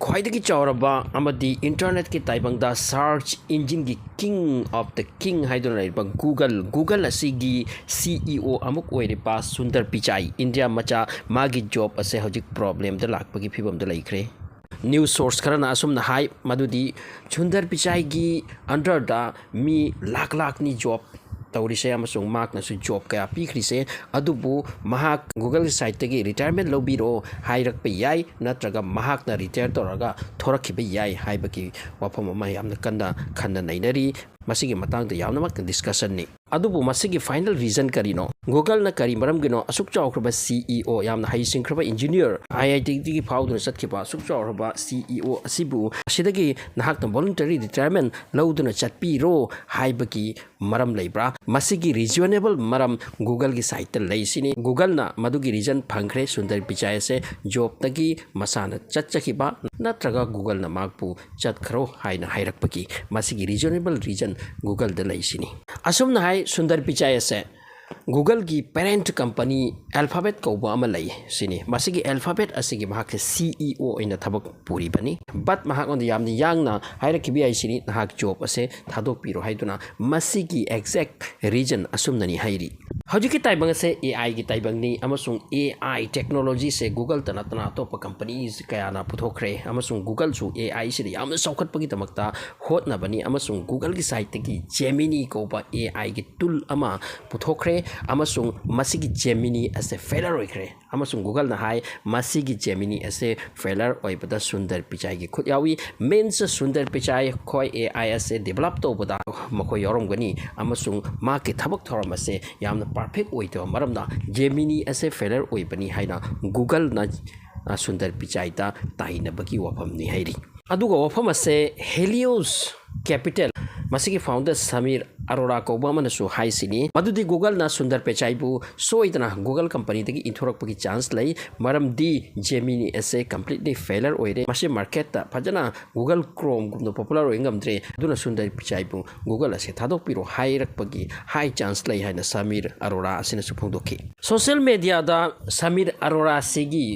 ख्वाइदगी चौरबा अमदी इंटरनेट की ताइबंगदा सर्च इंजिन की किंग ऑफ द किंग हाइदुन लाइबा गूगल असिगी CEO अमुक ओइरिपा सुंदर पिचाई इंडिया मचा मागी जॉब असे हजिक प्रॉब्लम द लाकपगी फिबम द लाइख्रे न्यूज सोर्स खरना असुमना हाई मदुदी सुंदर पिचाई की अंडर दा मी लाख नि जॉब तौरीसे अमसुंग माकनसु जॉब कया पीख्रिसे अदुबु महाक गूगल साइट तगी रिटायरमेंट लौबिरो हाइरकपे याई नत्रगा महाकना रिटायर तौरगा थोरखिबे याई हाइबकी वाफम अमा यामना कंदा खन्ना नैनरी मसिगी मतंग यावनमक डिस्कशन नि अदुबु मसिगी फाइनल रीजन करिनो गूगल न करी मरम गिनो असुक चावख्रबा CEO यामना हाई सिंख्रबा इंजीनियर IIT दी फाउदुन सतखिबा असुक चावख्रबा CEO असिबु असिदगी नहाकना वॉलंटरी रिटायरमेंट लौदुन चटपीरो हाइबकी मरम लेब्रा मसिगी रीजनेबल मरम गूगल की साइट लैसिनी गूगल ना मदुगी रीजन फंख्रे सुंदर पिचाई से जॉब तगी मसाना चटचखिबा नत्रगा गूगल ना माकपु चटखरो हाइना हाइरकपकी मसिगी reasonable reason Google the लैसिनी assume ना हाई सुंदर पिचाई से गूगल की पेरेंट कंपनी अल्फाबेट कौबा अमा लई सिनी मसिगी अल्फाबेट असिगी महाक CEO इन थबक पूरी बनी बट महाक ओन यामनी यांगना हाइरकिबी आइसिनी नहाक जॉब असे थादोक पिरो हाइदुना मसिगी एग्जैक्ट रीजन असुमननी हाइरी हौजिकी ताइबंग से AI की ताइबंगनी अमसुंग AI टेक्नोलॉजी से गूगल तना अतोप कंपनीज कयाना पुथोखरे अमसुंग गूगल सु AI से यामना सौखतपगी तमक्ता होतनबनी अमसुंग गूगल की साइट की जेमिनी कौबा AI की टूल अमा पुथोखरे अमसुंग मसिगी जेमिनी असे फेलर ओइखरे अमसुंग गूगल ना हाई मसिगी जेमिनी असे फेलर ओइबदा सुंदर पिचाई की खुद यावी मेन्स सुंदर पिचाई खोय AI असे डेवलप तोबदा मखोय यौरमगनी अमसुंग मा के थबक थोरम असे यामना परफेक्ट ओइतो मरमना जेमिनी असे फेलर ओइबनी हाइना गूगल ना सुंदर पिचाई ता ताइनबगी वफमनी हाइरी अदुगा वफम असे हेलियोस कैपिटल मसिगी फाउंडर समीर अरोरा कौबामनसु हाइसिनी मदुदी गूगल ना सुंदर पिचाईबु सोइदना गूगल कंपनी तगी इंथोरकपगी चांस लई मरमदी जेमिनी असे कंप्लीटली फेलर ओइरे मसे मार्केट ता फजना गूगल क्रोम गुमनो पॉपुलर ओइंगमद्रे दुना सुंदर पिचाईबु गूगल असे थादोकपिरो हाइरकपगी हाई चांस लई हाइना समीर अरोरा असिना सुफोंदोखि सोशल मीडिया दा समीर अरोरा सेगी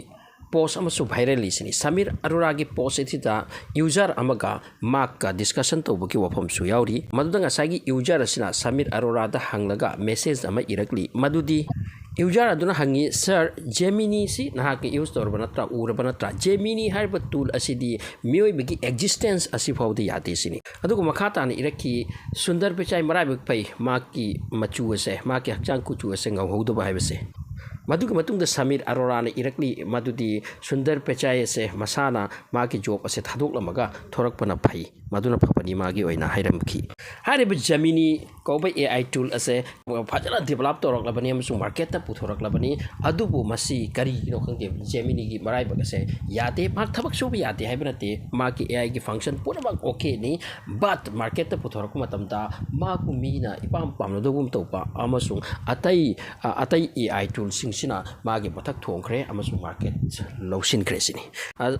पोस्ट अमसु वायरल लिसिनी समीर अरोरा की पोस्ट इथिता यूजर अमगा माक का डिस्कशन तौबकी वफम सु याउरी मदुदा सागी यूजर असिना समीर अरोरा दा हंगलगा मेसेज अमा इरकली मदुदी यूजर अदुना हंगी सर जेमिनी सी नहाक यूज तौरबा नत्रा उरबा नत्रा जेमिनी हाइबा टूल असिदी मियोइबगी एक्जिस्टेंस असि फाउदी याते सिनी अदुगु मखा तान इरकी सुंदर पिचाई मराइबक पै माकी मचु असे माकी हक्चांग कुचु असे ngauhodba हाइबसे मधुग मतुंग समीर अरोरा ने इरकली मधुदी सुंदर पिचाई से मसाना माकी जॉब असे थादोकलमगा थोरकपना फई मधुना फपनी मागी ओइना हाइरमखी हारिब जेमिनी कौबा AI टूल असे फजला डेवलप तौरकलबनी अमसुंग मार्केट ता पुथोरकलबनी अदुबु मसी करी नो खंगे जेमिनी की मराइबक असे याते माक थबक सुब याते हाइबनते माकी AI की फंक्शन पुनमक ओके नि बट मार्केट ता पुथोरक मतमता माकु मीना इपाम पामनदोगुम तौपा अमसुंग अतै AI टूल सिंगसिना मागी मथक थोंखरे अमसुंग मार्केट लौसिनखरे सिनी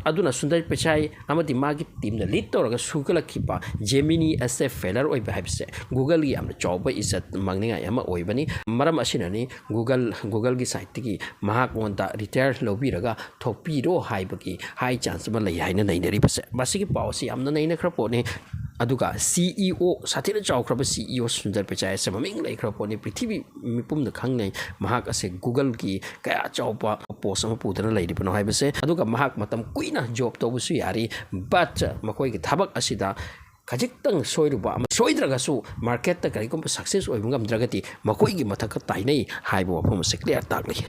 अदुना सुंदर पिचाई अमदि मागी टीम न लीड तौरगा सुगलखिपा जेमिनी असे फेलर ओइबा हाइबसे गूगल की याम चौबा इज्जत मांगनिंगा यामा ओइबनी मरम असिनानी गूगल की साइट की महाक ओनता रिटायर लौबिरगा थोपीरो हाइबकी हाई चांस मा लई हाइना नैनरी बसे बसिगी पावसी यामना नैना खरपोने अदुगा CEO साथीना चावख्रब CEO सुंदर पिचाई से ममिंग लैख्रपोने पृथ्वी मिपुम खंगनै महाक असे गूगल की कया चौपा पोस्ट अमा पुदना लैरिबनो हाइबसे अदुगा महाक मतम कुइना जॉब तौबसु यारी बट मखोय की थबक असिदा खजिक्तंग सोइरुबा सोइद्रगसु मार्केट ता करिगुम सक्सेस ओइबंगमद्रगति मखोय की मथक ताइनै हाइबो वफम से clear तागली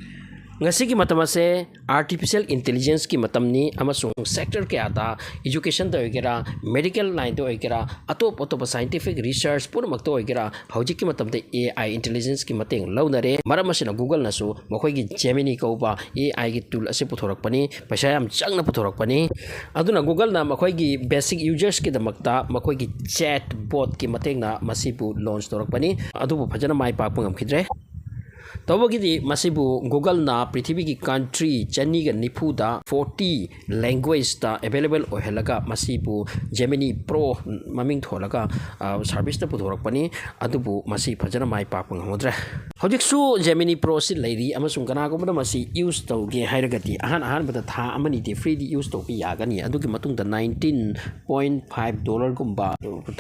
ngasi ki matam ase artificial intelligence ki matamni amasung sector ke ata education da ogera medical line da ogera atop scientific research purmak da ogera hojik ki matam de AI intelligence ki mateng launare maram asina google nasu makhoi gi gemini ko ba AI ki tool ase puthorak pani paisa yam changna puthorak pani aduna google na makhoi gi basic users ki damakta makhoi gi chat bot ki mateng na masibu launch torak pani adu phajana mai pa pungam khidre तबगीदी मसिबु Google ना पृथ्वी की country चनी का निफुदा 40 language ता available ओहेलगा मसिबु जेमिनी प्रो ममिंग थोलगा सर्विस ता पुथोरकपनी अदुबु मसि फजना माइ पाक ngomodre हौजिकसु जेमिनी प्रो सि लैरी अमसुंग कनागुमदा मसि यूज तौगे हाइरगति अहान बदा था अमनि ति फ्री दी यूज तौबि यागनी अदुगी मतुंग दा $19.5 गुम्बा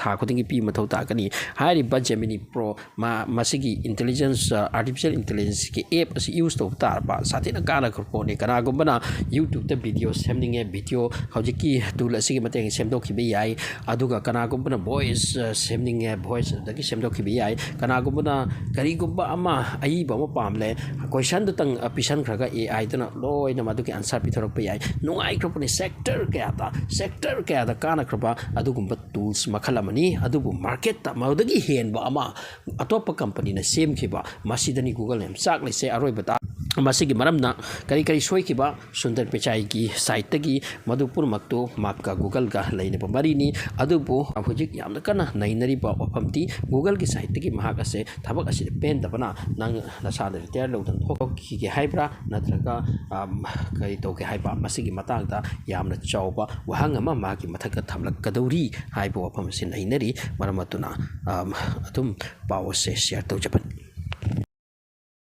था खुदिंगी पी मथौ तागनी हाइरिबा जेमिनी प्रो मसिगी इंटेलिजेंस आर्टिफिशियल इंटेलिजेंस की ऐप असी यूज तौब तारबा साथेना काना खरपोने कनागुमना यूट्यूब ता वीडियो सेमनिंगे वीडियो हौजिकी टूल असिगी mateंग सेमदोखिबे याय अदुगा कनागुमना वॉइस सेमनिंगे वॉइस दगी सेमदोखिबे याय कनागुमना करिगुम्बा अईब पामले क्वेश्चन तंग पिशन खरगा AI तना लोइना मदुकी आंसर पिथरप याय नुंगाइख्रपने सेक्टर कयादा कानख्रबा अदुगुम्बा टूल्स मखलमनी अदुबु मार्केट ता मदगी हेनबा अमा अतोप कंपनी ना सेमखिबा मसिदनी गूगल नेम चाकलेसे अरोइबता मसिगी मरमना करी करी सोइखिबा सुंदर पिचाई की साइट तगी मधुपुर मक्तो माका गूगल का लेने मरीनी अदुबु हुजिक यामना कना नैनरिबा वफमती गूगल की साइट तगी महाक असे थबक असे पेन दबना नंग नसाद रिटायर लौदन थोकी के हाइब्रा नत्रगा करी तोके हाइबा मसिगी मतांगदा यामना चौबा वहांग अमा मागी मथक थमलकदौरी हाइबो वफम से नैनरी मरमतुना अदुम पाव से शेयर तौजबन